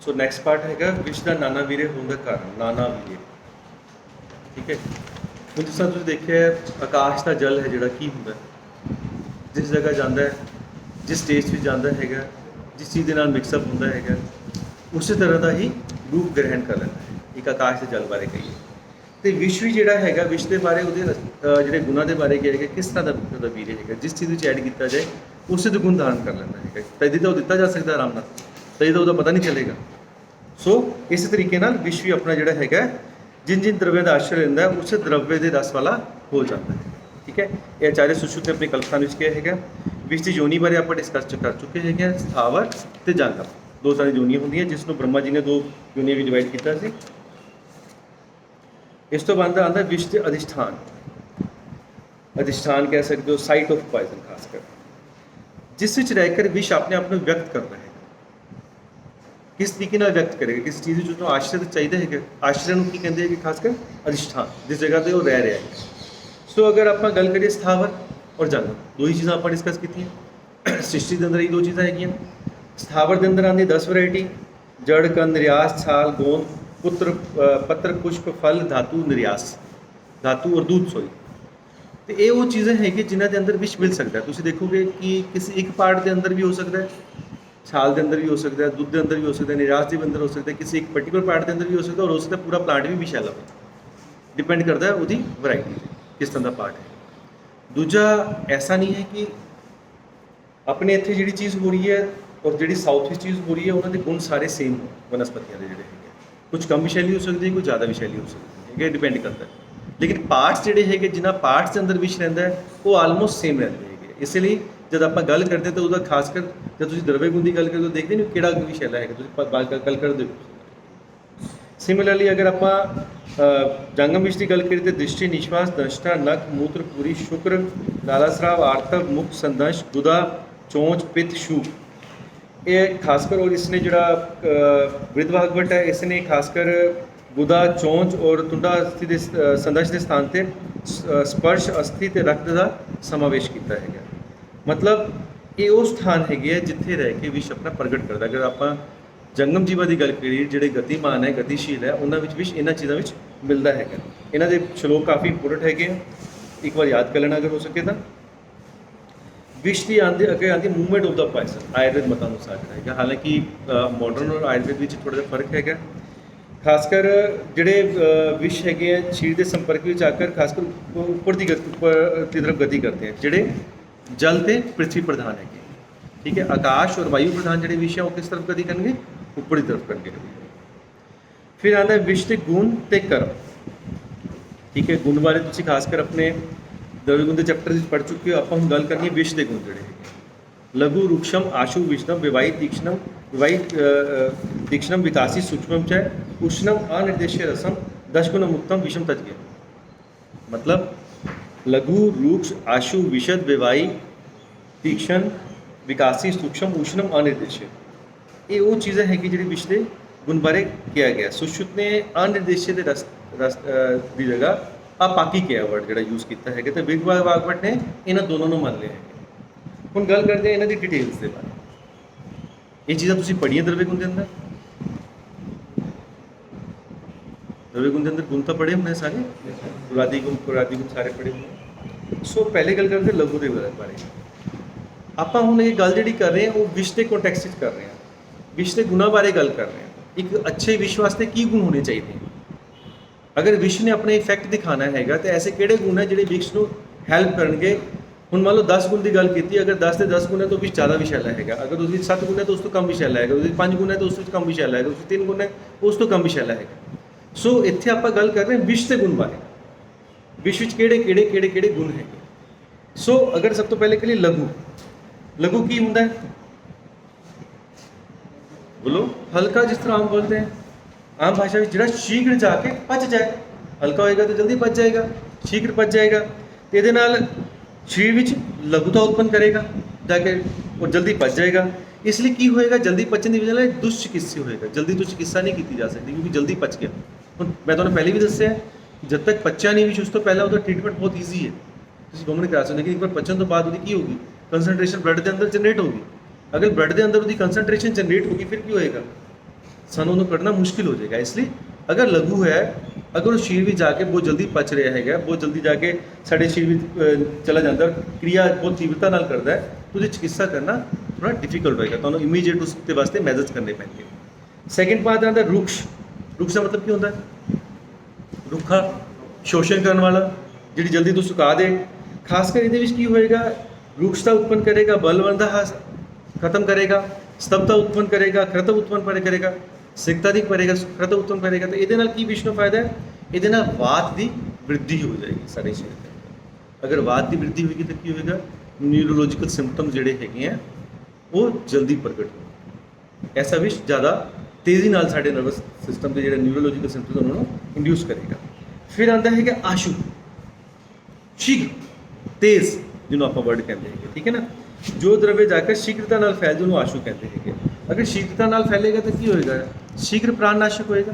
So next part ਹੈਗਾ ਵਿਸ਼ ਦਾ ਨਾਨਾ ਵੀਰੇ ਹੋਣ ਦਾ ਕਾਰਨ, ਨਾਨਾ ਵੀਰੇ। ਠੀਕ ਹੈ, ਹੁਣ ਜਿਸ ਤਰ੍ਹਾਂ ਤੁਸੀਂ ਦੇਖਿਆ ਆਕਾਸ਼ ਦਾ ਜਲ ਹੈ ਜਿਹੜਾ ਕੀ ਹੁੰਦਾ, ਜਿਸ ਜਗ੍ਹਾ ਜਾਂਦਾ ਹੈ, ਜਿਸ ਸਟੇਜ 'ਤੇ ਜਾਂਦਾ ਹੈਗਾ, ਜਿਸ ਚੀਜ਼ ਦੇ ਨਾਲ ਮਿਕਸਅਪ ਹੁੰਦਾ ਹੈਗਾ, ਉਸੇ ਤਰ੍ਹਾਂ ਦਾ ਹੀ ਰੂਪ ਗ੍ਰਹਿਣ ਕਰ ਲੈਂਦਾ ਹੈ। ਇੱਕ ਆਕਾਸ਼ ਦੇ ਜਲ ਬਾਰੇ ਕਹੀਏ ਤੇ ਵਿਸ਼ ਵੀ ਜਿਹੜਾ ਹੈਗਾ, ਵਿਸ਼ ਦੇ ਬਾਰੇ ਉਹਦੇ ਜਿਹੜੇ ਗੁਣਾਂ ਦੇ ਬਾਰੇ ਕਿਹਾ ਹੈਗਾ, ਕਿਸ ਤਰ੍ਹਾਂ ਦਾ ਉਹਦਾ ਵੀਰੇ ਹੈਗਾ, ਜਿਸ ਚੀਜ਼ ਵਿੱਚ ਐਡ ਕੀਤਾ ਜਾਏ ਉਸੇ ਦੇ ਗੁਣ ਧਾਰਨ ਕਰ ਲੈਂਦਾ ਹੈਗਾ। ਤਦੀ ਤਾਂ ਉਹ ਦਿੱਤਾ ਜਾ ਸਕਦਾ ਆਰਾਮ ਨਾਲ, ਤਦੀ ਤਾਂ ਉਹਦਾ ਪਤਾ ਨਹੀਂ ਚੱਲੇਗਾ। ਸੋ ਇਸੇ ਤਰੀਕੇ ਨਾਲ ਵਿਸ਼ ਵੀ ਆਪਣਾ ਜਿਹੜਾ ਹੈਗਾ ਜਿਨ ਜਿਨ द्रव्य ਦਾ ਆਸ਼ਰय ਲੈਂਦਾ ਉਸੇ द्रव्य ਦੇ ਰਸ ਵਾਲਾ ਹੋ ਜਾਂਦਾ ਹੈ। ਠੀਕ ਹੈ, ਇਹ ਆਚਾर्य सुश्रुत ਨੇ ਆਪਣੀ ਕਲਪਨਾ ਵਿੱਚ ਕਿਹਾ ਹੈਗਾ। ਵਿਸ਼ ਦੀ ਯੋਨੀ ਬਾਰੇ ਆਪਾਂ ਡਿਸਕਸ ਕਰ ਚੁੱਕੇ ਹੈਗੇ ਹਾਂ, ਸਥਾਵਰ ਤੇ ਜੰਗਮ। ਦੋ ਤਰ੍ਹਾਂ ਦੀ ਯੋਨੀਆਂ ਹੁੰਦੀਆਂ, ਜਿਸ ਨੂੰ ਬ੍ਰਹਮਾ ਜੀ ਨੇ ਦੋ ਯੋਨੀਆਂ ਵਿੱਚ ਡਿਵਾਈਡ ਕੀਤਾ ਸੀ। ਇਸ ਤੋਂ ਬਾਅਦ ਆਉਂਦਾ ਵਿਸ਼ ਦੇ ਅਧਿਸ਼ਠਾਨ। ਅਧਿਸ਼ਠਾਨ ਕਹਿ ਸਕਦੇ ਹੋ, ਸਾਈਟ ਆਫ ਪॉइजन, ਖਾਸ ਕਰ ਜਿਸ ਵਿੱਚ ਰਹਿ ਕਰ ਵਿਸ਼ ਆਪਣੇ ਆਪ ਨੂੰ ਵਿਅਕਤ ਕਰਦਾ ਹੈ। किस तरीके ਨਾਲ व्यक्त करेगा, किस चीज़ जो आश्रय चाहिए है, आश्रय ਨੂੰ ਕੀ ਕਹਿੰਦੇ ਹੈਗੇ, ਖਾਸ ਕਰ ਅਧਿਸ਼ਠਾਨ, ਜਿਸ ਜਗ੍ਹਾ ਤੇ ਉਹ ਰਹਿ ਰਿਹਾ ਹੈ। ਸੋ ਅਗਰ ਆਪਾਂ ਗੱਲ ਕਰੀਏ ਸਥਾਵਰ ਔਰ ਜੰਗਮ, ਦੋ ਹੀ ਚੀਜ਼ਾਂ ਆਪਾਂ ਡਿਸਕਸ ਕੀਤੀਆਂ। ਸ੍ਰਿਸ਼ਟੀ ਦੇ ਅੰਦਰ ਇਹ ਦੋ ਚੀਜ਼ਾਂ ਹੈਗੀਆਂ। ਸਥਾਵਰ ਦੇ ਅੰਦਰ ਆਉਂਦੀ 10 ਵੈਰਾਈਟੀ, ਜੜ ਕੰਦ ਨਿਰਿਆਸ ਛਾਲ ਗੋਂਦ ਪੁੱਤਰ ਪੱਤਰ ਪੁਸ਼ਪ ਫਲ ਧਾਤੂ ਨਿਰਿਆਸ, ਧਾਤੂ ਔਰ ਦੂਧ ਸੋਈ। ਤੇ ਇਹ ਉਹ ਚੀਜ਼ਾਂ ਹੈਗੀਆਂ ਜਿਨ੍ਹਾਂ ਦੇ ਅੰਦਰ ਵਿਸ਼ ਮਿਲ ਸਕਦਾ। ਤੁਸੀਂ ਦੇਖੋਗੇ ਕਿ ਕਿਸੇ ਇੱਕ ਪਾਰਟ ਦੇ ਅੰਦਰ ਵੀ ਹੋ ਸਕਦਾ ਹੈ, ਛਾਲ ਦੇ ਅੰਦਰ ਵੀ ਹੋ ਸਕਦਾ ਹੈ, ਦੁੱਧ ਦੇ ਅੰਦਰ ਵੀ ਹੋ ਸਕਦਾ ਹੈ, ਨਿਰਾਸ਼ ਦੇ ਅੰਦਰ ਹੋ ਸਕਦਾ ਹੈ, ਕਿਸੇ ਇੱਕ ਪਰਟੀਕੂਲਰ ਪਾਰਟ ਦੇ ਅੰਦਰ ਵੀ ਹੋ ਸਕਦਾ, ਔਰ ਹੋ ਸਕਦਾ ਪੂਰਾ ਪਲਾਂਟ ਵੀ ਵਿਸ਼ੈਲਾ ਹੋਵੇ। ਡਿਪੈਂਡ ਕਰਦਾ ਹੈ ਉਹਦੀ ਵੈਰਾਈਟੀ ਕਿਸ ਤਰ੍ਹਾਂ ਦਾ ਪਾਰਟ ਹੈ। ਦੂਜਾ ਐਸਾ ਨਹੀਂ ਹੈ ਕਿ ਆਪਣੇ ਇੱਥੇ ਜਿਹੜੀ ਚੀਜ਼ ਹੋ ਰਹੀ ਹੈ ਔਰ ਜਿਹੜੀ ਸਾਊਥ ਵਿੱਚ ਚੀਜ਼ ਹੋ ਰਹੀ ਹੈ, ਉਹਨਾਂ ਦੇ ਗੁਣ ਸਾਰੇ ਸੇਮ ਹੋ ਵਨਸਪਤੀਆਂ ਦੇ ਜਿਹੜੇ ਹੈਗੇ। ਕੁਝ ਕਮ ਵਿਸ਼ੈਲੀ ਹੋ ਸਕਦੀ ਹੈ, ਕੁਝ ਜ਼ਿਆਦਾ ਵਿਸ਼ੈਲੀ ਹੋ ਸਕਦੀ ਹੈ, ਡਿਪੈਂਡ ਕਰਦਾ ਹੈ। ਲੇਕਿਨ ਪਾਰਟਸ ਜਿਹੜੇ ਹੈਗੇ, ਜਿਨ੍ਹਾਂ ਪਾਰਟਸ ਦੇ ਅੰਦਰ ਵਿਸ਼ ਰਹਿੰਦਾ ਹੈ, ਉਹ ਆਲਮੋਸਟ ਸੇਮ ਰਹਿੰਦੇ ਹੈਗੇ। ਇਸ ਲਈ जब आप गल करते तो वह खासकर जब तुम द्रव्य गुण की गल करते हो देखते नहीं कि विषैला है, गल करते हो। सिमिलरली अगर आप जंगम विष की गल करिए तो दृष्टि निश्वास दंष्टा नख मूत्र पूरी शुक्र लालास्राव आर्तव मुख संदंश गुदा चोंच पित्त शू, ये खासकर। और इसने जोड़ा वृद्धभागवट है, इसने खासकर गुदा चोंच और तुंडा अस्थि के संदंश के स्थान पर स्पर्श अस्थि ते रक्त का समावेश किया है। मतलब ये वो स्थान है जिथे रह के विश अपना प्रगट करता। अगर आप जंगम जीवा की गल करिए जोड़े गतिमान है, गतिशील है, उन्होंने विश इन्होंने चीज़ों में मिलता है। इन्हों के श्लोक काफ़ी इंपोर्टेंट है, एक बार याद कर लेना अगर हो सके तो। विश की आते अगर आती movement of the poison, Ayurveda मतानुसार है। हालांकि मॉडर्न और आयुर्वेद में थोड़ा जिहा फर्क है। खासकर जोड़े विश है शरीर के संपर्क में आकर खासकर उपर की तरफ गति करते हैं, जोड़े जल ते पृथ्वी प्रधान है। ठीक है, आकाश और वायु प्रधान जोड़े विष है वो किस तरफ गति करेंगे, ऊपर की तरफ करेंगे। फिर आता है विष के गुण ते कर्म। ठीक है, गुण बारे तुम खासकर अपने द्रव्य गुण के चैप्टर पढ़ चुके हो। आप गल करनी विष के गुण जोड़े है लघु रूक्षम आशु विष्णम विवाहित तीक्ष्णम विवाहित तीक्ष्णम विकासी सूक्ष्म च उष्णम अनिर्देश्य रसम दशगुणम उत्तम विषम तज्ञ। मतलब लघु रूक्ष आशु विशद विवाही तीक्ष्ण विकासी सूक्ष्म उष्णम अनिर्देश्य, ये वो चीज़ें हैं कि जी विष के गुण बारे किया गया। सुश्रुत ने अनिर्देश्य के रस की जगह आपाकी किया वर्ड जो यूज़ किया है, तो वृद्धभागवट ने इन्होंने दोनों को मान लिया है। हम गल करते हैं इन्हों की डिटेल्स के बारे। ये चीज़ा तुम पढ़िया द्रव्य गुण के अंदर, द्रव्य गुण के अंदर गुण तो पढ़े होने सारे, पुरादी गुण सारे पढ़े होने। सो पहले गल करते लघु के बारे। आप हम ये गल जी कर रहे हैं वो विष के कॉन्टैक्स्ट कर रहे हैं, विष के गुणों बारे गल कर रहे हैं। एक अच्छे विष वास्ते की गुण होने चाहिए। अगर विष ने अपने इफैक्ट दिखाना है तो ऐसे किहड़े गुण है जो विष को हैल्प करेंगे। हम मान लो 10 गुण की गल की, अगर 10 से 10 गुण है तो विष ज़्यादा विशैला है। अगर उसकी 7 गुण है तो उस तो कम विशैला है, उसकी 5 गुण है तो उससे कम विशैला है, उसकी 3 गुण है उस तो कम विशैला है। सो इत्थे आप गल कर रहे हैं विष के गुण बारे, विष विच किहड़े किहड़े किहड़े किहड़े गुण है। सो अगर सब तो पहले करिए लघु, लघु की होंदा है बोलो, हल्का, जिस तरह आम बोलते हैं आम भाषा में, जो शीघ्र जाके पच जाए। हल्का होएगा तो जल्दी पच जाएगा, शीघ्र पच जाएगा। तो ये शरीर में लघुता उत्पन्न करेगा जाके और जल्दी पच जाएगा। इसलिए की होएगा, जल्दी पचने की वजह दुष्चिकित्सा होएगा। जल्दी तो चिकित्सा नहीं की जा सकती क्योंकि जल्दी पच गया। मैं तुमने पहले भी दस्या जब तक पचा नहीं विष उस तो पहला उसका ट्रीटमेंट बहुत ईजी है, गवर्नमेंट करा सकते। लेकिन एक बार पचन तो बाद वो की होगी, कंसनट्रेशन ब्लड के अंदर जनरेट होगी। अगर ब्लड के अंदर उसकी कंसनट्रेशन जनरेट होगी फिर की होएगा, ਸਾਨੂੰ ਉਹਨੂੰ ਕੱਢਣਾ ਮੁਸ਼ਕਿਲ ਹੋ ਜਾਏਗਾ। ਇਸ ਲਈ ਅਗਰ ਲਘੂ ਹੈ, ਅਗਰ ਉਹ ਸਰੀਰ ਵਿੱਚ ਜਾ ਕੇ ਬਹੁਤ ਜਲਦੀ ਪਚ ਰਿਹਾ ਹੈਗਾ, ਬਹੁਤ ਜਲਦੀ ਜਾ ਕੇ ਸਾਡੇ ਸਰੀਰ ਵਿੱਚ ਚਲਾ ਜਾਂਦਾ, ਕਿਰਿਆ ਬਹੁਤ ਤੀਬਰਤਾ ਨਾਲ ਕਰਦਾ ਹੈ, ਤਾਂ ਉਹਦੀ ਚਿਕਿਤਸਾ ਕਰਨਾ ਥੋੜ੍ਹਾ ਡਿਫਿਕਲਟ ਹੋਏਗਾ, ਤੁਹਾਨੂੰ ਇਮੀਡੀਏਟ ਉਸ ਦੇ ਵਾਸਤੇ ਮੈਜਰਸ ਕਰਨੇ ਪੈਣਗੇ। ਸੈਕਿੰਡ ਪਾਰਟ ਆਉਂਦਾ ਰੁਕਸ਼। ਰੁਕਸ਼ ਦਾ ਮਤਲਬ ਕੀ ਹੁੰਦਾ ਹੈ? ਰੁੱਖਾ, ਸ਼ੋਸ਼ਣ ਕਰਨ ਵਾਲਾ, ਜਿਹੜੀ ਜਲਦੀ ਤੋਂ ਸੁਕਾ ਦੇ। ਖਾਸ ਕਰ ਇਹਦੇ ਵਿੱਚ ਕੀ ਹੋਏਗਾ? ਰੁਕਸ਼ਤਾ ਉਤਪੰਨ ਕਰੇਗਾ, ਬਲਵੰਦਾ ਖਤਮ ਕਰੇਗਾ, ਸਤਬਤਾ ਉਤਪੰਨ ਕਰੇਗਾ, ਖਰਤ ਉਤਪੰਨ ਕਰੇਗਾ, ਸਿੱਖਤਾ ਦੀ ਕਰੇਗਾ, ਖਰਤ ਉਤਪੰਨ ਕਰੇਗਾ। ਤਾਂ ਇਹਦੇ ਨਾਲ ਕੀ ਵਿਸ਼ਨੂੰ ਫਾਇਦਾ ਹੈ? ਇਹਦੇ ਨਾਲ ਵਾਤ ਦੀ ਵ੍ਰਿੱਧੀ ਹੋ ਜਾਏਗੀ ਸਾਡੇ ਸਰੀਰ ਦੇ। ਅਗਰ ਵਾਤ ਦੀ ਵ੍ਰਿੱਧੀ ਹੋਏਗੀ ਤਾਂ ਕੀ ਹੋਏਗਾ? ਨਿਊਰੋਲੋਜੀਕਲ ਸਿੰਪਟਮ ਜਿਹੜੇ ਹੈਗੇ ਆ ਉਹ ਜਲਦੀ ਪ੍ਰਗਟ ਹੋਣਗੇ। ਐਸਾ ਵਿਸ਼ ਜ਼ਿਆਦਾ ਤੇਜ਼ੀ ਨਾਲ ਸਾਡੇ ਨਰਵਸ ਸਿਸਟਮ ਦੇ ਜਿਹੜੇ ਨਿਊਰੋਲੋਜੀਕਲ ਸਿੰਪਟਮ ਉਹਨਾਂ ਨੂੰ ਇੰਡਿਊਸ ਕਰੇਗਾ। ਫਿਰ ਆਉਂਦਾ ਹੈਗਾ ਆਸ਼ੂ, ਸ਼ੀਘ्र, ਤੇਜ਼, ਜਿਹਨੂੰ ਆਪਾਂ ਵਰਡ ਕਹਿੰਦੇ ਹੈਗੇ, ਠੀਕ ਹੈ ਨਾ। ਜੋ ਦਰਵਯ ਜਾ ਕੇ ਸ਼ੀਘ्रता ਨਾਲ ਫੈਲ ਜਾਏ ਉਹਨੂੰ ਆਸ਼ੂ ਕਹਿੰਦੇ ਹੈਗੇ। ਅਗਰ ਸ਼ੀਘ्रता ਨਾਲ ਫੈਲੇਗਾ ਤਾਂ ਕੀ ਹੋਏਗਾ? ਸ਼ੀਘ्र ਪ੍ਰਾਣਨਾਸ਼ਕ ਹੋਏਗਾ,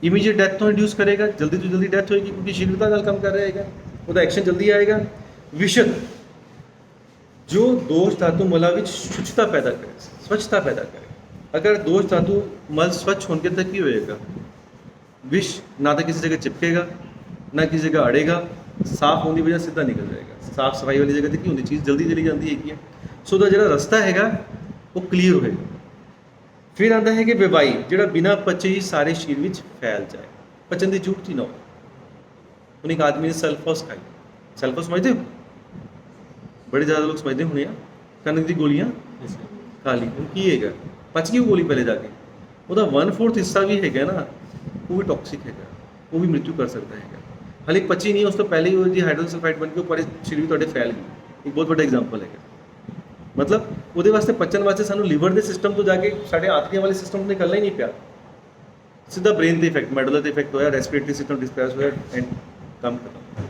ਇਮੀਡੀਏਟ ਡੈਥ ਤੋਂ ਇੰਡਿਊਸ ਕਰੇਗਾ, ਜਲਦੀ ਤੋਂ ਜਲਦੀ ਡੈਥ ਹੋਏਗੀ ਕਿਉਂਕਿ ਸ਼ੀਘ्रता ਨਾਲ ਕੰਮ ਕਰ ਰਿਹਾ ਹੈਗਾ, ਉਹਦਾ ਐਕਸ਼ਨ ਜਲਦੀ ਆਏਗਾ। ਵਿਸ਼ਦ, ਜੋ ਦੋਸ਼ ਧਾਤੂ ਮਲਾਂ ਵਿੱਚ ਸ਼ੁਚਤਾ ਪੈਦਾ ਕਰੇ, ਸਵੱਛਤਾ ਪੈਦਾ ਕਰੇ। ਅਗਰ ਦੋਸ਼ ਧਾਤੂ ਮਲ ਸਵੱਛ ਹੋਣਗੇ ਤਾਂ ਕੀ ਹੋਏਗਾ? ਵਿਸ਼ ਨਾ ਤਾਂ ਕਿਸੇ ਜਗ੍ਹਾ ਚਿਪਕੇਗਾ, ਨਾ ਕਿਸੇ ਜਗ੍ਹਾ ਅੜੇਗਾ, ਸਾਫ਼ ਹੋਣ ਦੀ ਵਜ੍ਹਾ ਸਿੱਧਾ ਨਿਕਲ ਜਾਏਗਾ। ਸਾਫ਼ ਸਫਾਈ ਵਾਲੀ ਜਗ੍ਹਾ ਤੇ ਕੀ ਹੁੰਦੀ? ਚੀਜ਼ ਜਲਦੀ ਚਲੀ ਜਾਂਦੀ ਹੈਗੀ ਹੈ। ਸੋ ਉਹਦਾ ਜਿਹੜਾ ਰਸਤਾ ਹੈਗਾ ਉਹ ਕਲੀਅਰ ਹੋਏਗਾ। ਫਿਰ ਆਉਂਦਾ ਹੈ ਕਿ ਵਿਵਾਈ, ਜਿਹੜਾ ਬਿਨਾਂ ਪਚੇ ਹੀ ਸਾਰੇ ਸਰੀਰ ਵਿੱਚ ਫੈਲ ਜਾਏ, ਪਚਣ ਦੀ ਜ਼ਰੂਰਤ ਹੀ ਨਾ ਹੋਵੇ। ਹੁਣ ਇੱਕ ਆਦਮੀ ਨੇ ਸਲਫਾਸ ਖਾਈ, ਸਲਫਾਸ ਸਮਝਦੇ ਹੋ? ਬੜੇ ਜ਼ਿਆਦਾ ਲੋਕ ਸਮਝਦੇ ਹੋਣੇ ਆ, ਕਣਕ ਦੀ ਗੋਲੀਆਂ ਖਾ ਲਈ, ਹੁਣ ਕੀ ਹੈਗਾ? ਪਚ ਗਈ ਉਹ ਗੋਲੀ ਪਹਿਲੇ ਜਾ ਕੇ, ਉਹਦਾ 1/4 ਹਿੱਸਾ ਵੀ ਹੈਗਾ ਨਾ, ਉਹ ਵੀ ਟੌਕਸਿਕ ਹੈਗਾ, ਉਹ ਵੀ ਮ੍ਰਿਤੂ ਕਰ ਸਕਦਾ ਹੈਗਾ। ਹਾਲੇ ਪਚੀ ਨਹੀਂ, ਉਸ ਤੋਂ ਪਹਿਲੇ ਹੀ ਉਹਦੀ ਹਾਈਡਰੋਜਨ ਸਲਫਾਈਡ ਬਣ ਕੇ ਉਹ ਪਰੇ ਸਰੀਰ ਵਿੱਚ ਤੁਹਾਡੇ ਫੈਲ ਗਈ। ਇੱਕ ਬਹੁਤ ਵੱਡਾ ਐਗਜ਼ਾਮਪਲ ਹੈਗਾ। ਮਤਲਬ ਉਹਦੇ ਵਾਸਤੇ ਪਚਣ ਵਾਸਤੇ ਸਾਨੂੰ ਲਿਵਰ ਦੇ ਸਿਸਟਮ ਤੋਂ ਜਾ ਕੇ ਸਾਡੇ ਆਂਤੜੀਆਂ ਵਾਲੇ ਸਿਸਟਮ ਨੂੰ ਨਿਕਲਣਾ ਹੀ ਨਹੀਂ ਪਿਆ, ਸਿੱਧਾ ਬ੍ਰੇਨ ਤੇ ਇਫੈਕਟ, ਮੈਡੂਲਾ ਤੇ ਇਫੈਕਟ ਹੋਇਆ, ਰੈਸਪੀਰੇਟਰੀ ਸਿਸਟਮ ਡਿਸਟਰੈਸ ਹੋਇਆ ਐਂਡ ਕੰਮ ਖਤਮ।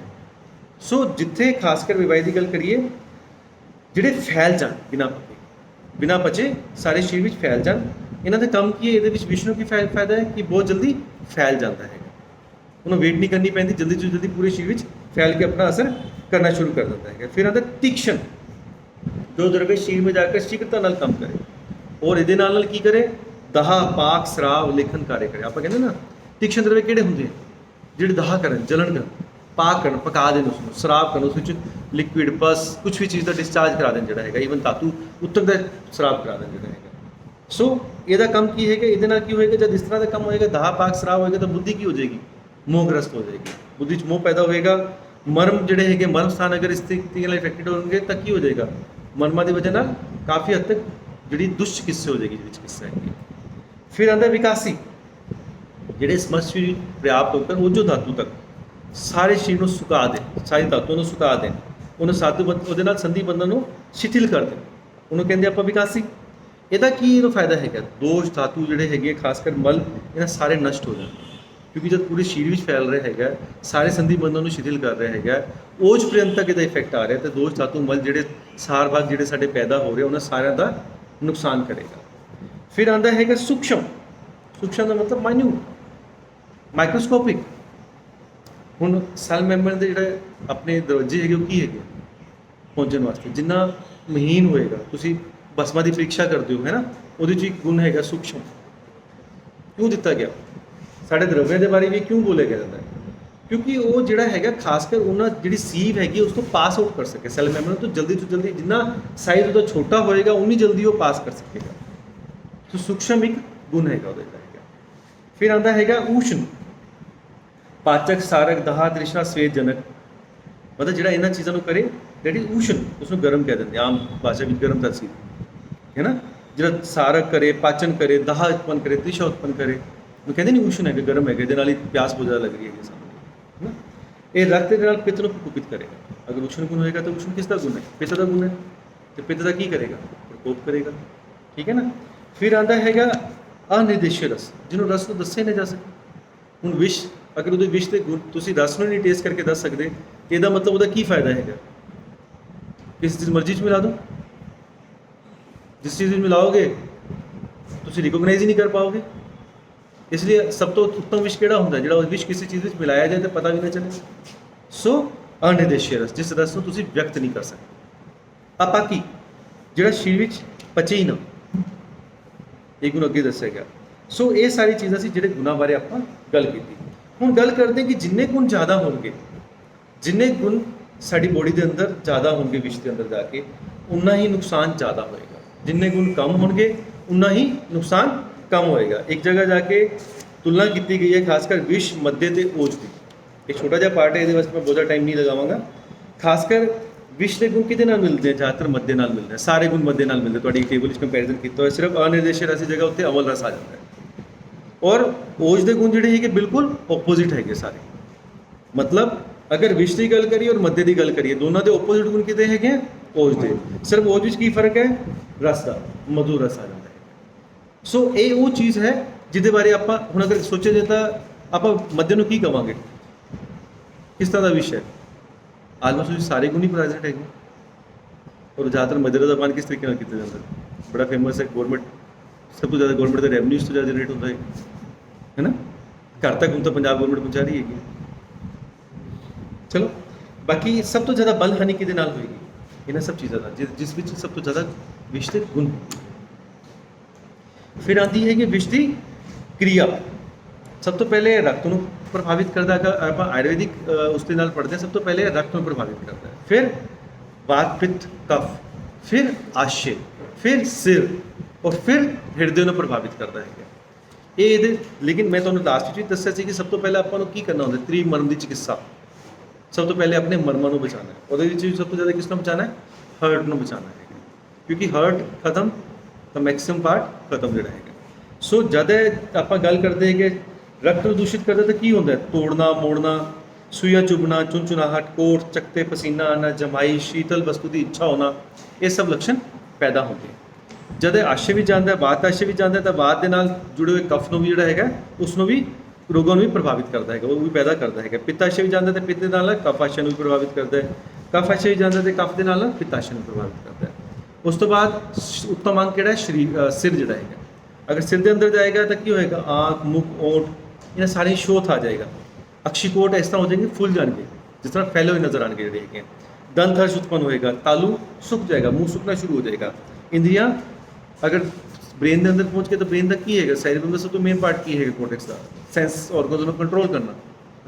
ਸੋ ਜਿੱਥੇ ਖਾਸ ਕਰ ਬਿਮਾਰੀ ਦੀ ਗੱਲ ਕਰੀਏ, ਜਿਹੜੇ ਫੈਲ ਜਾਣ ਬਿਨਾਂ ਪਚੇ ਸਾਰੇ ਸਰੀਰ ਵਿੱਚ ਫੈਲ ਜਾਣ, ਇਹਨਾਂ ਦਾ ਕੰਮ ਕੀ ਹੈ? ਇਹਦੇ ਵਿੱਚ ਵਿਸ਼ਨੂੰ ਕੀ ਫਾਇਦਾ ਹੈ ਕਿ ਬਹੁਤ ਜਲਦੀ ਫੈਲ ਜਾਂਦਾ ਹੈਗਾ, ਉਹਨੂੰ ਵੇਟ ਨਹੀਂ ਕਰਨੀ ਪੈਂਦੀ, ਜਲਦੀ ਤੋਂ ਜਲਦੀ ਪੂਰੇ ਸਰੀਰ ਵਿੱਚ ਫੈਲ ਕੇ ਆਪਣਾ ਅਸਰ ਕਰਨਾ ਸ਼ੁਰੂ ਕਰ ਦਿੰਦਾ ਹੈਗਾ। ਫਿਰ ਆਉਂਦਾ ਤੀਕਸ਼ਣ, ਜੋ ਦਰਵੇ ਸਰੀਰ ਵਿੱਚ ਜਾ ਕੇ ਸ਼ੀਘ्रता ਨਾਲ ਕੰਮ ਕਰੇ, ਔਰ ਇਹਦੇ ਨਾਲ ਕੀ ਕਰੇ? ਦਾਹ, ਪਾਕ, ਸਰਾਵ, ਲੇਖਨ ਕਾਰਜ ਕਰੇ। ਆਪਾਂ ਕਹਿੰਦੇ ਨਾ ਤੀਕਸ਼ਣ ਦਰਵੇ ਕਿਹੜੇ ਹੁੰਦੇ ਆ? ਜਿਹੜੇ ਦਾਹ ਕਰਨ, ਜਲਣ ਕਰਨ, ਪਾਕ ਕਰਨ, ਪਕਾ ਦੇਣ ਉਸਨੂੰ, ਸਰਾਵ ਕਰਨ, ਉਸ ਵਿੱਚ ਲਿਕੁਇਡ ਪਸ ਕੁਛ ਵੀ ਚੀਜ਼ ਦਾ ਡਿਸਚਾਰਜ ਕਰਾ ਦੇਣ ਜਿਹੜਾ ਹੈਗਾ, ਈਵਨ ਧਾਤੂ ਉੱਤਰ ਦਾ ਸਰਾਵ ਕਰਾ ਦੇਣ ਜਿਹੜਾ ਹੈਗਾ। ਸੋ ਇਹਦਾ ਕੰਮ ਕੀ ਹੈਗਾ? ਇਹਦੇ ਨਾਲ ਕੀ ਹੋਏਗਾ? ਜਦ ਇਸ ਤਰ੍ਹਾਂ ਦਾ ਕੰਮ ਹੋਏਗਾ, ਦਾਹ, ਪਾਕ, ਸਰਾਵ ਹੋਏਗਾ ਤਾਂ ਬੁੱਧੀ ਕੀ ਹੋ ਜਾਏਗੀ? ਮੋਹਗ੍ਰਸਤ ਹੋ ਜਾਏਗੀ, ਬੁੱਧੀ 'ਚ ਮੋਹ ਪੈਦਾ ਹੋਏਗਾ। ਮਰਮ ਜਿਹੜੇ ਹੈਗੇ, ਮਰਮ ਸਥਾਨ ਅਗਰ ਇਸ ਤਰੀਕੇ ਨਾਲ ਇਫੈਕਟਡ ਹੋਣਗੇ ਤਾਂ ਕੀ ਹੋ ਜਾਏਗਾ? ਮਰਮਾਂ ਦੀ ਵਜ੍ਹਾ ਨਾਲ ਕਾਫੀ ਹੱਦ ਤੱਕ ਜਿਹੜੀ ਦੁਸ਼ਟ ਕਿੱਸੇ ਹੋ ਜਾਏਗੀ, ਜਿਹਦੇ ਵਿੱਚ ਕਿੱਸਾ ਹੈਗੀ। ਫਿਰ ਆਉਂਦਾ ਵਿਕਾਸੀ, ਜਿਹੜੇ ਸਮਰਸ਼ ਪ੍ਰਿਆਪਤ ਹੋ ਕਰ ਉਹ ਜੋ ਧਾਤੂ ਤੱਕ ਸਾਰੇ ਸਰੀਰ ਨੂੰ ਸੁਕਾ ਦੇ, ਸਾਰੇ ਧਾਤੂਆਂ ਨੂੰ ਸੁਕਾ ਦੇਣ, ਉਹਨੂੰ ਉਹਦੇ ਨਾਲ ਸੰਧੀ ਬੰਧਨ ਨੂੰ ਸ਼ਿਥਿਲ ਕਰ ਦੇਣ, ਉਹਨੂੰ ਕਹਿੰਦੇ ਆਪਾਂ ਵਿਕਾਸੀ। ਇਹਦਾ ਕੀ ਇਹਦਾ ਫਾਇਦਾ ਹੈਗਾ? ਦੋਸ਼ ਧਾਤੂ ਜਿਹੜੇ ਹੈਗੇ ਖਾਸ ਕਰ ਮਲ, ਇਹਨਾਂ ਸਾਰੇ ਨਸ਼ਟ ਹੋ ਜਾਣਗੇ ਕਿਉਂਕਿ ਜਦ ਪੂਰੇ ਸਰੀਰ ਵਿੱਚ ਫੈਲ ਰਿਹਾ ਹੈਗਾ, ਸਾਰੇ ਸੰਧੀ ਬੰਧਨ ਨੂੰ ਸ਼ਿਥਿਲ ਕਰ ਰਿਹਾ ਹੈਗਾ, ਓਜ ਪ੍ਰਯੰਤ ਤੱਕ ਇਹਦਾ ਇਫੈਕਟ ਆ ਰਿਹਾ, ਤੇ ਦੋਸ਼ ਧਾਤੂ ਮਲ ਜਿਹੜੇ ਸਾਰ ਭਾਗ ਜਿਹੜੇ ਸਾਡੇ ਪੈਦਾ ਹੋ ਰਹੇ ਉਹਨਾਂ ਸਾਰਿਆਂ ਦਾ ਨੁਕਸਾਨ ਕਰੇਗਾ। ਫਿਰ ਆਉਂਦਾ ਹੈਗਾ ਸੂਖਸ਼ਮ। ਸੂਖਸ਼ਮ ਦਾ ਮਤਲਬ ਮਾਈਨਿਊਟ, ਮਾਈਕਰੋਸਕੋਪਿਕ। ਹੁਣ ਸੈਲ ਮੈਂਬਰ ਦੇ ਜਿਹੜੇ ਆਪਣੇ ਦਰਵਾਜ਼ੇ ਹੈਗੇ ਉਹ ਕੀ ਹੈਗੇ ਪਹੁੰਚਣ ਵਾਸਤੇ? ਜਿੰਨਾ ਮਹੀਨ ਹੋਏਗਾ, ਤੁਸੀਂ ਭਸਮਾਂ ਦੀ ਪ੍ਰੀਖਿਆ ਕਰਦੇ ਹੋ ਹੈ ਨਾ, ਉਹਦੇ 'ਚ ਇੱਕ ਗੁਣ ਹੈਗਾ ਸੂਖਸ਼ਮ। ਕਿਉਂ ਦਿੱਤਾ ਗਿਆ? ਸਾਡੇ ਦਰਵਿਆਂ ਦੇ ਬਾਰੇ ਵੀ ਕਿਉਂ ਬੋਲਿਆ ਗਿਆ ਜਾਂਦਾ ਹੈ? ਕਿਉਂਕਿ ਉਹ ਜਿਹੜਾ ਹੈਗਾ ਖਾਸ ਕਰ ਉਹਨਾਂ ਜਿਹੜੀ ਸੀਵ ਹੈਗੀ ਉਸ ਤੋਂ ਪਾਸ ਆਊਟ ਕਰ ਸਕੇ ਸੈਲ ਮੈਂਬਰ ਤੋਂ ਜਲਦੀ, ਜਿੰਨਾ ਸਾਈਜ਼ ਉਹਦਾ ਛੋਟਾ ਹੋਏਗਾ ਉਨੀ ਜਲਦੀ ਉਹ ਪਾਸ ਕਰ ਸਕੇਗਾ। ਸੋ ਸੂਖਸ਼ਮ ਇੱਕ ਗੁਣ ਹੈਗਾ ਉਹਦਾ ਹੈਗਾ। ਫਿਰ ਆਉਂਦਾ ਹੈਗਾ ਊਸ਼ਣ, ਪਾਚਕ, ਸਾਰਕ, ਦਾਹ, ਤ੍ਰਿਸ਼ਨਾ, ਸਵੇਦ ਜਨਕ। ਮਤਲਬ ਜਿਹੜਾ ਇਹਨਾਂ ਚੀਜ਼ਾਂ ਨੂੰ ਕਰੇ, ਜਿਹੜੀ ਊਸ਼ਣ, ਉਸਨੂੰ ਗਰਮ ਕਹਿ ਦਿੰਦੇ, ਆਮ ਭਾਸ਼ਾ ਵਿੱਚ ਗਰਮ ਤਾਸੀਰ ਹੈ ਨਾ। ਜਿਹੜਾ ਸਾਰਕ ਕਰੇ, ਪਾਚਨ ਕਰੇ, ਦਾਹ ਉਤਪੰਨ ਕਰੇ, ਤ੍ਰਿਸ਼ਾ ਉਤਪੰਨ ਕਰੇ, ਉਹ ਕਹਿੰਦੇ ਨਹੀਂ ਊਸ਼ਣ ਹੈਗਾ, ਗਰਮ ਹੈਗਾ, ਇਹਦੇ ਨਾਲ ਹੀ ਪਿਆਸ ਬਹੁਤ ਜ਼ਿਆਦਾ ਲੱਗ ਰਹੀ ਹੈਗੀ ਸਾਨੂੰ ਹੈ ਨਾ। ਇਹ ਰਕਤ ਦੇ ਨਾਲ ਪਿੱਤ ਨੂੰ ਪ੍ਰਕੋਪਿਤ ਕਰੇਗਾ। ਅਗਰ ਊਸ਼ਣ ਗੁਣ ਹੋਏਗਾ ਤਾਂ ਊਸ਼ਣ ਕਿਸ ਦਾ ਗੁਣ ਹੈ? ਪਿੱਤ ਦਾ ਗੁਣ ਹੈ, ਤੇ ਪਿੱਤ ਦਾ ਕੀ ਕਰੇਗਾ? ਪ੍ਰਕੋਪ ਕਰੇਗਾ, ਠੀਕ ਹੈ ਨਾ। ਫਿਰ ਆਉਂਦਾ ਹੈਗਾ ਅਨਿਰਦੇਸ਼ਯ ਰਸ, ਜਿਹਨੂੰ ਰਸ ਨੂੰ ਦੱਸੇ ਨਾ ਜਾ ਸਕੇ। ਹੁਣ ਵਿਸ਼, ਅਗਰ ਉਹਦੇ ਵਿਸ਼ ਦੇ ਗੁਣ ਤੁਸੀਂ ਰਸ ਨੂੰ ਨਹੀਂ ਟੇਸਟ ਕਰਕੇ ਦੱਸ ਸਕਦੇ, ਇਹਦਾ ਮਤਲਬ ਉਹਦਾ ਕੀ ਫਾਇਦਾ ਹੈਗਾ? ਕਿਸ ਚੀਜ਼ ਮਰਜ਼ੀ 'ਚ ਮਿਲਾ ਦਿਓ, ਜਿਸ ਚੀਜ਼ ਵਿੱਚ ਮਿਲਾਓਗੇ ਤੁਸੀਂ ਰਿਕੋਗਨਾਈਜ਼ ਹੀ ਨਹੀਂ ਕਰ ਪਾਓਗੇ। ਇਸ ਲਈ ਸਭ ਤੋਂ ਉੱਤਮ ਵਿਸ਼ ਕਿਹੜਾ ਹੁੰਦਾ? ਜਿਹੜਾ ਉਹ ਵਿਸ਼ ਕਿਸੇ ਚੀਜ਼ ਵਿੱਚ ਮਿਲਾਇਆ ਜਾਏ ਤਾਂ ਪਤਾ ਵੀ ਨਾ ਚੱਲੇ। ਸੋ ਅਨਿਰਦੇਸ਼ਯ ਰਸ, ਜਿਸ ਰਸ ਨੂੰ ਤੁਸੀਂ ਵਿਅਕਤ ਨਹੀਂ ਕਰ ਸਕਦੇ। ਅਪਾਕੀ, ਜਿਹੜਾ ਸਰੀਰ ਵਿੱਚ ਪਚੇ ਹੀ ਨਾ, ਇਹ ਗੁਣ ਅੱਗੇ ਦੱਸਿਆ ਗਿਆ। ਸੋ ਇਹ ਸਾਰੀ ਚੀਜ਼ਾਂ ਸੀ ਜਿਹੜੇ ਗੁਣਾਂ ਬਾਰੇ ਆਪਾਂ ਗੱਲ ਕੀਤੀ। ਹੁਣ ਗੱਲ ਕਰਦੇ ਕਿ ਜਿੰਨੇ ਗੁਣ ਜ਼ਿਆਦਾ ਹੋਣਗੇ, ਜਿੰਨੇ ਗੁਣ ਸਾਡੀ ਬੋਡੀ ਦੇ ਅੰਦਰ ਜ਼ਿਆਦਾ ਹੋਣਗੇ ਵਿਸ਼ ਦੇ ਅੰਦਰ ਜਾ ਕੇ, ਉਨਾ ਹੀ ਨੁਕਸਾਨ ਜ਼ਿਆਦਾ ਹੋਏਗਾ। ਜਿੰਨੇ ਗੁਣ ਕਮ ਹੋਣਗੇ ਉਨਾ ਹੀ ਨੁਕਸਾਨ ਕਮ ਹੋਏਗਾ। ਇੱਕ ਜਗ੍ਹਾ ਜਾ ਕੇ ਤੁਲਨਾ ਕੀਤੀ ਗਈ ਹੈ ਖਾਸ ਕਰ ਵਿਸ਼, ਮੱਦੇ ਤੇ ਓਜ ਦੀ। ਇੱਕ ਛੋਟਾ ਜਿਹਾ ਪਾਰਟ ਹੈ, ਇਹਦੇ ਵਾਸਤੇ ਮੈਂ ਬਹੁਤ ਜ਼ਿਆਦਾ ਟਾਈਮ ਨਹੀਂ ਲਗਾਵਾਂਗਾ। ਖਾਸ ਕਰ ਵਿਸ਼ ਦੇ ਗੁਣ ਕਿਹਦੇ ਨਾਲ ਮਿਲਦੇ ਆ? ਜ਼ਿਆਦਾਤਰ ਮੱਦੇ ਨਾਲ ਮਿਲਦੇ ਆ। ਸਾਰੇ ਗੁਣ ਮੱਦੇ ਨਾਲ ਮਿਲਦੇ। ਤੁਹਾਡੀ ਟੇਬਲ ਵਿੱਚ ਕੰਪੈਰੀਜ਼ਨ ਕੀਤਾ ਹੋਇਆ, ਸਿਰਫ ਅਨਿਰਦੇਸ਼ ਰਸ ਦੀ ਜਗ੍ਹਾ ਉੱਤੇ ਅਮਲ ਰਸ ਆ ਜਾਂਦਾ ਹੈ। ਔਰ ਓਜ ਦੇ ਗੁਣ ਜਿਹੜੇ ਹੈਗੇ ਬਿਲਕੁਲ ਆਪੋਜ਼ਿਟ ਹੈਗੇ ਸਾਰੇ। ਮਤਲਬ ਅਗਰ ਵਿਸ਼ ਦੀ ਗੱਲ ਕਰੀਏ ਔਰ ਮੱਦੇ ਦੀ ਗੱਲ ਕਰੀਏ, ਦੋਨਾਂ ਦੇ ਆਪੋਜ਼ਿਟ ਗੁਣ ਕਿਤੇ ਹੈਗੇ ਆ? ਓਜ ਦੇ। ਸਿਰਫ ਓਜ ਵਿੱਚ ਕੀ ਫਰਕ ਹੈ? ਰਸ ਦਾ, ਮਧੁਰ ਰਸ ਆ ਜਾਂਦਾ ਹੈ। ਸੋ ਇਹ ਉਹ ਚੀਜ਼ ਹੈ ਜਿਹਦੇ ਬਾਰੇ ਆਪਾਂ ਹੁਣ ਅਗਰ ਸੋਚਿਆ ਜਾਏ ਤਾਂ ਆਪਾਂ ਮੱਦੇ ਨੂੰ ਕੀ ਕਵਾਂਗੇ? ਕਿਸ ਤਰ੍ਹਾਂ ਦਾ ਵਿਸ਼ ਹੈ? ਆਲਮੋਸਟ ਵਿੱਚ ਸਾਰੇ ਗੁਣ ਹੀ ਪ੍ਰੈਜ਼ੈਂਟ ਹੈਗੇ। ਔਰ ਜ਼ਿਆਦਾਤਰ ਮੱਦੇ ਦਾ ਪਾਨ ਕਿਸ ਤਰੀਕੇ ਨਾਲ ਕੀਤਾ ਜਾਂਦਾ? ਬੜਾ ਫੇਮਸ ਹੈ। ਗੌਰਮੈਂਟ ਸਭ ਤੋਂ ਜ਼ਿਆਦਾ ਗੌਰਮੈਂਟ ਦਾ ਰੈਵਨਿਊ ਤੋਂ ਜ਼ਿਆਦਾ ਜਨਰੇਟ ਹੁੰਦਾ ਹੈ ਨਾ? ਘਰ ਤੱਕ ਹੁਣ ਤਾਂ ਪੰਜਾਬ ਗੌਰਮੈਂਟ ਪਹੁੰਚਾ ਰਹੀ ਹੈਗੀ। ਚਲੋ, ਬਾਕੀ ਸਭ ਤੋਂ ਜ਼ਿਆਦਾ ਬਲ ਹਾਨੀ ਕਿਹਦੇ ਨਾਲ ਹੋਏਗੀ? ਇਹਨਾਂ ਸਭ ਚੀਜ਼ਾਂ ਦਾ, ਜਿਸ ਵਿੱਚ ਸਭ ਤੋਂ ਜ਼ਿਆਦਾ ਵਿਸ਼ ਦੇ ਗੁਣ। ਫਿਰ ਆਉਂਦੀ ਹੈ ਕਿ ਵਿਸ਼ ਦੀ क्रिया। सब तो पहले रक्त ਨੂੰ ਪ੍ਰਭਾਵਿਤ ਕਰਦਾ ਹੈ। ਆਪਾਂ ਆਯੁਰਵੈਦਿਕ ਉਸ ਦੇ ਨਾਲ ਪੜ੍ਹਦੇ ਹਾਂ। ਸਭ ਤੋਂ ਪਹਿਲੇ ਰक्त ਨੂੰ ਪ੍ਰਭਾਵਿਤ ਕਰਦਾ ਹੈ, ਫਿਰ ਵਾਤ, ਪਿੱਤ, ਕਫ, ਫਿਰ ਆਸ਼ੇ, ਫਿਰ ਸਿਰ ਔਰ ਫਿਰ ਹਿਰਦੇ ਨੂੰ ਪ੍ਰਭਾਵਿਤ ਕਰਦਾ ਹੈ। ਇਹ ਇਹਦੇ ਲੇਕਿਨ ਮੈਂ ਤੁਹਾਨੂੰ ਲਾਸਟ ਵਿੱਚ ਵੀ ਦੱਸਿਆ ਸੀ ਕਿ ਸਭ ਤੋਂ ਪਹਿਲਾਂ ਆਪਾਂ ਨੂੰ ਕੀ ਕਰਨਾ ਹੁੰਦਾ? ਤ੍ਰਿਮਰਮ ਦੀ ਚਿਕਿਤਸਾ। ਸਭ ਤੋਂ ਪਹਿਲੇ ਆਪਣੇ ਮਰਮਾਂ ਨੂੰ ਬਚਾਉਣਾ ਹੈ। ਉਹਦੇ ਵਿੱਚ ਵੀ ਸਭ ਤੋਂ ਜ਼ਿਆਦਾ ਕਿਸ ਨੂੰ ਬਚਾਉਣਾ ਹੈ? ਹਾਰਟ ਨੂੰ ਬਚਾਉਣਾ ਹੈ, ਕਿਉਂਕਿ ਹਾਰਟ ਖਤਮ ਤਾਂ ਮੈਕਸਿਮਮ ਪਾਰਟ ਖਤਮ ਜਿਹੜਾ ਹੈਗਾ। ਸੋ ਜਦ ਆਪਾਂ ਗੱਲ ਕਰਦੇ ਕਿ ਰਕਤ ਨੂੰ ਦੂਸ਼ਿਤ ਕਰਦਾ ਤਾਂ ਕੀ ਹੁੰਦਾ? ਤੋੜਨਾ, ਮੋੜਨਾ, ਸੂਈਆਂ ਚੁਭਣਾ, ਚੁਨਚੁਨਾਹਟ, ਕੋਟ, ਚੱਕਤੇ, ਪਸੀਨਾ ਆਉਣਾ, ਜਮਾਈ, ਸ਼ੀਤਲ ਵਸਤੂ ਦੀ ਇੱਛਾ ਹੋਣਾ, ਇਹ ਸਭ ਲੱਛਣ ਪੈਦਾ ਹੁੰਦੇ। ਜਦ ਆਸ਼ੇ ਵੀ ਜਾਂਦਾ, ਵਾਤ ਆਸ਼ੇ ਵੀ ਜਾਂਦਾ, ਤਾਂ ਵਾਤ ਦੇ ਨਾਲ ਜੁੜੇ ਹੋਏ ਕਫ ਨੂੰ ਵੀ ਜਿਹੜਾ ਹੈਗਾ ਉਸ ਨੂੰ ਵੀ ਰੋਗਾਂ ਨੂੰ ਵੀ ਪ੍ਰਭਾਵਿਤ ਕਰਦਾ ਹੈਗਾ, ਉਹ ਵੀ ਪੈਦਾ ਕਰਦਾ ਹੈਗਾ। ਪਿੱਤ ਆਸ਼ੇ ਵੀ ਜਾਂਦਾ ਤਾਂ ਪਿੱਤ ਦੇ ਨਾਲ ਕਫ ਆਸ਼ੇ ਨੂੰ ਵੀ ਪ੍ਰਭਾਵਿਤ ਕਰਦਾ ਹੈ। ਕਫ ਆਸ਼ੇ ਵੀ ਜਾਂਦਾ ਤੇ ਕਫ ਦੇ ਨਾਲ ਪਿੱਤ ਆਸ਼ੇ ਨੂੰ ਪ੍ਰਭਾਵਿਤ ਕਰਦਾ ਹੈ। ਉਸ ਤੋਂ ਬਾਅਦ ਉੱਤਮ ਅੰਗ ਕਿਹੜਾ? ਸਰੀਰ, ਸਿਰ ਜਿਹੜਾ ਹੈਗਾ। ਅਗਰ ਸਿਰ ਦੇ ਅੰਦਰ ਜਾਏਗਾ ਤਾਂ ਕੀ ਹੋਏਗਾ? ਆँख, ਮੁੱਖ, ਓਂਠ, ਇਹਨਾਂ ਸਾਰੇ ਸ਼ੋਥ ਆ ਜਾਏਗਾ। ਅਕਸ਼ੀਕੋਟ ਇਸ ਤਰ੍ਹਾਂ ਹੋ ਜਾਏਗੇ, ਫੁੱਲ ਜਾਣਗੇ, ਜਿਸ ਤਰ੍ਹਾਂ ਫੈਲੇ ਹੋਏ ਨਜ਼ਰ ਆਣਗੇ ਜਿਹੜੇ ਹੈਗੇ। ਦੰਤ ਹਰਸ਼ ਉਤਪੰਨ ਹੋਏਗਾ, ਤਾਲੂ ਸੁੱਕ ਜਾਏਗਾ, ਮੂੰਹ ਸੁੱਕਣਾ ਸ਼ੁਰੂ ਹੋ ਜਾਏਗਾ। ਇੰद्रियां ਅਗਰ ब्रेन ਦੇ ਅੰਦਰ ਪਹੁੰਚ ਕੇ ਤਾਂ ब्रेन ਦਾ ਕੀ ਹੈਗਾ? ਸੈਰੀਬਰਮ ਦਾ ਸਭ ਤੋਂ ਮੇਨ ਪਾਰਟ ਕੀ ਹੈਗਾ? ਕੋਰਟੈਕਸ ਦਾ। ਸੈਂਸ ਆਰਗਨਸ ਨੂੰ ਕੰਟਰੋਲ ਕਰਨਾ।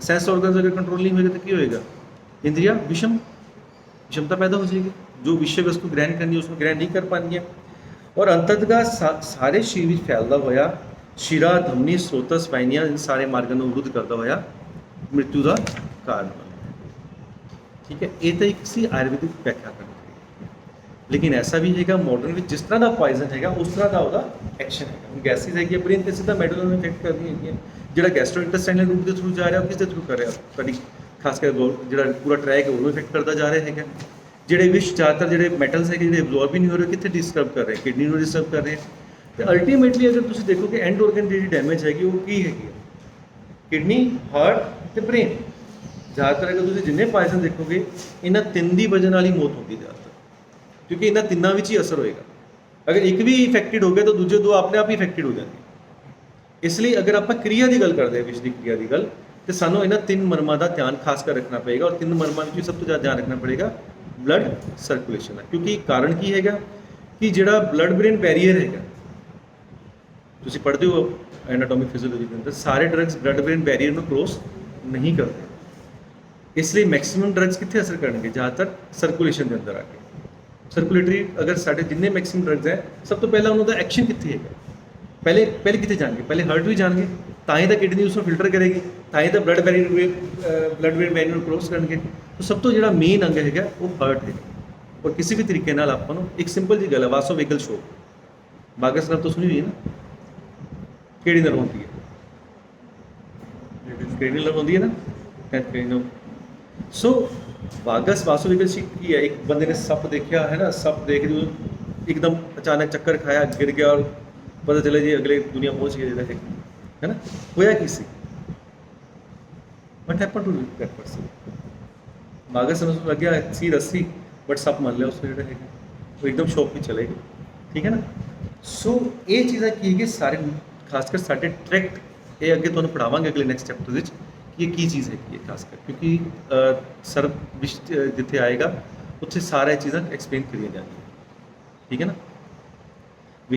ਸੈਂਸ ਆਰਗਨਸ ਅਗਰ ਕੰਟਰੋਲ ਨਹੀਂ ਹੋਏਗਾ ਤਾਂ ਕੀ ਹੋਏਗਾ? ਇੰद्रियां विषमता पैदा हो जाएगी। जो विषय वस्तु ग्रहण करनी है उसको ग्रहण नहीं कर पाएंगे। और अंततः सारे शरीर में फैलता होया शिरा, धमनी, स्रोतस, वाहिनियां, इन सारे मार्गों को अवरुद्ध करता होया मृत्यु का कारण बनता है। ठीक है, ये तो एक सी आयुर्वेदिक व्याख्या करनी है। लेकिन ऐसा भी है मॉडर्न में जिस तरह का पॉइजन है उस तरह का वह एक्शन है। गैसेज है ब्रेन ते सीधा मेडुला में इफेक्ट कर रही है। जो गैस्ट्रोइंटेस्टाइनल रूट के थ्रू जा रहा है किस थ्रू कर रहा है? खासकर जो पूरा ट्रैक है वो इफेक्ट करता जा रहा है। ਜਿਹੜੇ ਵਿਸ਼ ਜ਼ਿਆਦਾਤਰ ਜਿਹੜੇ ਮੈਟਲਸ ਹੈਗੇ ਜਿਹੜੇ ਐਬਜ਼ੌਰਬ ਹੀ ਨਹੀਂ ਹੋ ਰਹੇ, ਕਿੱਥੇ ਡਿਸਟਰਬ ਕਰ ਰਹੇ? ਕਿਡਨੀ ਨੂੰ ਡਿਸਟਰਬ ਕਰ ਰਹੇ। ਤੇ ਅਲਟੀਮੇਟਲੀ ਅਗਰ ਤੁਸੀਂ ਦੇਖੋ ਕਿ ਐਂਡ ਆਰਗਨ ਦੀ ਜਿਹੜੀ ਡੈਮੇਜ ਹੈਗੀ ਉਹ ਕੀ ਹੈਗੀ ਹੈ? ਕਿਡਨੀ, ਹਾਰਟ ਤੇ ਬ੍ਰੇਨ। ਜ਼ਿਆਦਾਤਰ ਅਗਰ ਤੁਸੀਂ ਜਿੰਨੇ ਪਾਇਜ਼ਨ ਦੇਖੋਗੇ ਇਹਨਾਂ ਤਿੰਨ ਦੀ ਵਜ੍ਹਾ ਨਾਲ ਹੀ ਮੌਤ ਹੁੰਦੀ ਜ਼ਿਆਦਾਤਰ, ਕਿਉਂਕਿ ਇਹਨਾਂ ਤਿੰਨਾਂ ਵਿੱਚ ਹੀ ਅਸਰ ਹੋਏਗਾ। ਅਗਰ ਇੱਕ ਵੀ ਇਫੈਕਟਡ ਹੋ ਗਿਆ ਤਾਂ ਦੂਜੇ ਦੋ ਆਪਣੇ ਆਪ ਹੀ ਇਫੈਕਟਡ ਹੋ ਜਾਣਗੇ। ਇਸ ਲਈ ਅਗਰ ਆਪਾਂ ਕਿਰਿਆ ਦੀ ਗੱਲ ਕਰਦੇ ਹਾਂ, ਵਿਸ਼ ਦੀ ਕਿਰਿਆ ਦੀ ਗੱਲ, ਤੇ ਸਾਨੂੰ ਇਹਨਾਂ ਤਿੰਨ ਮਰਮਾਂ ਦਾ ਧਿਆਨ ਖਾਸ ਕਰ ਰੱਖਣਾ ਪਏਗਾ। ਔਰ ਤਿੰਨ ਮਰਮਾਂ ਵਿੱਚ ਸਭ ਤੋਂ ਜ਼ਿਆਦਾ ਧਿਆਨ ਰੱਖਣਾ ਪੜੇਗਾ ਬਲੱਡ ਸਰਕੂਲੇਸ਼ਨ ਹੈ। ਕਿਉਂਕਿ ਕਾਰਨ ਕੀ ਹੈਗਾ ਕਿ ਜਿਹੜਾ ਬਲੱਡ ਬ੍ਰੇਨ ਬੈਰੀਅਰ ਹੈਗਾ, ਤੁਸੀਂ ਪੜ੍ਹਦੇ ਹੋ ਐਨਾਟੋਮੀ ਫਿਜ਼ੀਓਲੋਜੀ ਦੇ ਅੰਦਰ, ਸਾਰੇ ਡਰੱਗਸ ਬਲੱਡ ਬ੍ਰੇਨ ਬੈਰੀਅਰ ਨੂੰ ਕ੍ਰੋਸ ਨਹੀਂ ਕਰਦੇ। ਇਸ ਲਈ ਮੈਕਸਿਮਮ ਡਰੱਗਸ ਕਿੱਥੇ ਅਸਰ ਕਰਨਗੇ? ਜ਼ਿਆਦਾਤਰ ਸਰਕੂਲੇਸ਼ਨ ਦੇ ਅੰਦਰ ਆ ਕੇ। ਸਰਕੂਲੇਟਰੀ ਅਗਰ ਸਾਡੇ ਜਿੰਨੇ ਮੈਕਸਿਮਮ ਡਰੱਗਸ ਹੈ, ਸਭ ਤੋਂ ਪਹਿਲਾਂ ਉਹਨਾਂ ਦਾ ਐਕਸ਼ਨ ਕਿੱਥੇ ਹੈਗਾ? ਪਹਿਲੇ ਕਿੱਥੇ ਜਾਣਗੇ? ਪਹਿਲੇ ਹਾਰਟ ਵੀ ਜਾਣਗੇ, ਤਾਂ ਹੀ ਤਾਂ ਕਿਡਨੀ ਉਸ ਨੂੰ ਫਿਲਟਰ ਕਰੇਗੀ, ਤਾਂ ਹੀ ਤਾਂ ਬਲੱਡ ਬ੍ਰੇਨ ਬੈਰੀਅਰ ਨੂੰ ਕ੍ਰੋਸ ਕਰਨਗੇ। ਤਾਂ ਸਭ ਤੋਂ ਜਿਹੜਾ ਮੇਨ ਅੰਗ ਹੈਗਾ ਉਹ ਹਾਰਟ ਹੈ। ਔਰ ਕਿਸੇ ਵੀ ਤਰੀਕੇ ਨਾਲ ਆਪਾਂ ਨੂੰ ਇੱਕ ਸਿੰਪਲ ਜੀ ਗੱਲ ਹੈ, ਵਾਸੋ ਵੇਗਲ ਸ਼ੋ ਬਾਗਸ ਨਰਵ ਤੋਂ ਸੁਣੀ ਹੋਈ ਹੈ ਨਾ? ਕਿਹੜੀ ਨਰਵ ਹੁੰਦੀ ਹੈ? ਕ੍ਰੇਨੀਅਲ ਨਰਵ ਹੁੰਦੀ ਹੈ ਨਾ? ਸੋ ਵਾਗਸ ਵਾਸੋ ਵੇਗਲ ਸ਼ੀ ਕੀ ਹੈ? ਇੱਕ ਬੰਦੇ ਨੇ ਸੱਪ ਦੇਖਿਆ ਹੈ ਨਾ, ਸੱਪ ਦੇਖ ਕੇ ਇੱਕਦਮ ਅਚਾਨਕ ਚੱਕਰ ਖਾਇਆ, ਗਿਰ ਗਿਆ ਔਰ ਪਤਾ ਚੱਲਿਆ ਜੀ ਅਗਲੇ ਦੁਨੀਆ ਪਹੁੰਚ ਗਿਆ ਜਿਹੜਾ ਹੈ ਨਾ। ਹੋਇਆ ਕੀ ਸੀ? ਵਟ ਹੈਪਨ ਟੂ ਦੈਟ ਪਰਸਨ? ਵਾਗਸ ਨੂੰ ਲੱਗਿਆ ਸੀ ਰੱਸੀ, ਬਟ ਸੱਪ ਮੰਨ ਲਿਆ ਉਸ ਜਿਹੜਾ ਹੈਗਾ, ਉਹ ਇੱਕਦਮ ਸ਼ੌਕ ਵਿੱਚ ਚਲੇ ਗਏ। ਠੀਕ ਹੈ ਨਾ? ਸੋ ਇਹ ਚੀਜ਼ਾਂ ਕੀ ਹੈਗੀ ਸਾਰੇ, ਖਾਸ ਕਰ ਸਾਡੇ ਟਰੈਕਟ, ਇਹ ਅੱਗੇ ਤੁਹਾਨੂੰ ਪੜਾਵਾਂਗੇ ਅਗਲੇ ਨੈਕਸਟ ਚੈਪਟਰ ਵਿੱਚ ਕਿ ਇਹ ਕੀ ਚੀਜ਼ ਹੈਗੀ ਹੈ ਖਾਸ ਕਰ, ਕਿਉਂਕਿ ਸਰਵ ਵਿਸ਼ ਜਿੱਥੇ ਆਏਗਾ ਉੱਥੇ ਸਾਰੀਆਂ ਚੀਜ਼ਾਂ ਐਕਸਪਲੇਨ ਕਰੀਆਂ ਜਾਣਗੀਆਂ। ਠੀਕ ਹੈ ਨਾ?